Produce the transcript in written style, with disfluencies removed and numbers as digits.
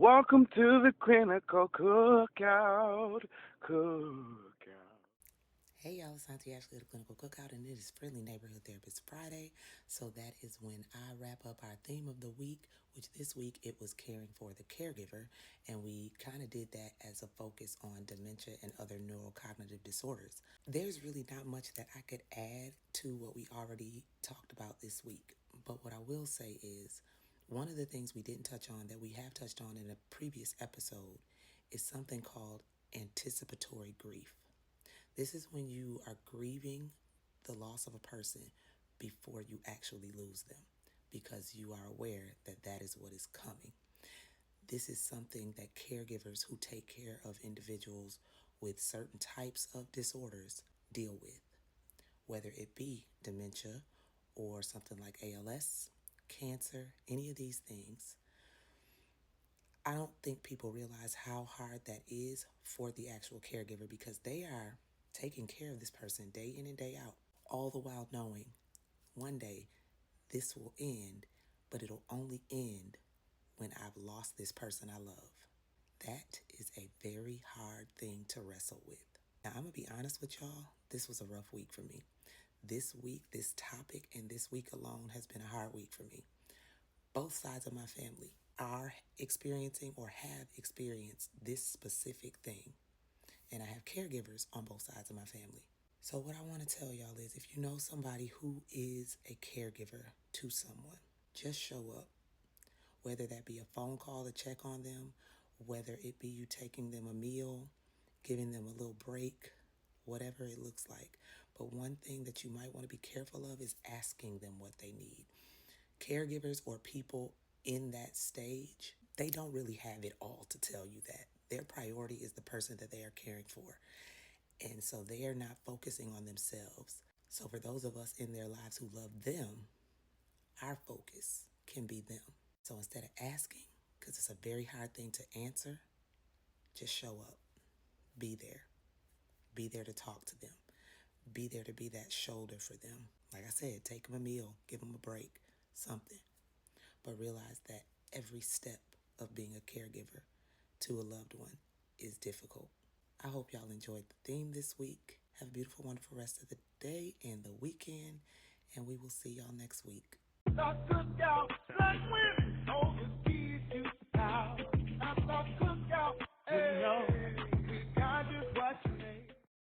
Welcome to the clinical cookout. Cookout. Hey y'all, it's Auntie Ashley at the Clinical Cookout, and it is Friendly Neighborhood Therapist Friday. So that is when I wrap up our theme of the week, which this week it was caring for the caregiver, and we kind of did that as a focus on dementia and other neurocognitive disorders. There's really not much that I could add to what we already talked about this week, but what I will say is one of the things we didn't touch on that we have touched on in a previous episode is something called anticipatory grief. This is when you are grieving the loss of a person before you actually lose them because you are aware that that is what is coming. This is something that caregivers who take care of individuals with certain types of disorders deal with, whether it be dementia or something like ALS, cancer, any of these things. I don't think people realize how hard that is for the actual caregiver because they are taking care of this person day in and day out, all the while knowing one day this will end, but it'll only end when I've lost this person I love. That is a very hard thing to wrestle with. Now, I'm going to be honest with y'all, this was a rough week for me. This week, this topic, and this week alone has been a hard week for me. Both sides of my family are experiencing or have experienced this specific thing. And I have caregivers on both sides of my family. So what I want to tell y'all is if you know somebody who is a caregiver to someone, just show up. Whether that be a phone call to check on them, whether it be you taking them a meal, giving them a little break, whatever it looks like. But one thing that you might want to be careful of is asking them what they need. Caregivers or people in that stage, they don't really have it all to tell you that. Their priority is the person that they are caring for. And so they are not focusing on themselves. So for those of us in their lives who love them, our focus can be them. So instead of asking, because it's a very hard thing to answer, just show up. Be there. Be there to talk to them. Be there to be that shoulder for them. Like I said, take them a meal, give them a break, something. But realize that every step of being a caregiver to a loved one is difficult. I hope y'all enjoyed the theme this week. Have a beautiful, wonderful rest of the day and the weekend, and we will see y'all next week. Cookout, black women, overseas to the south. Cookout, hey.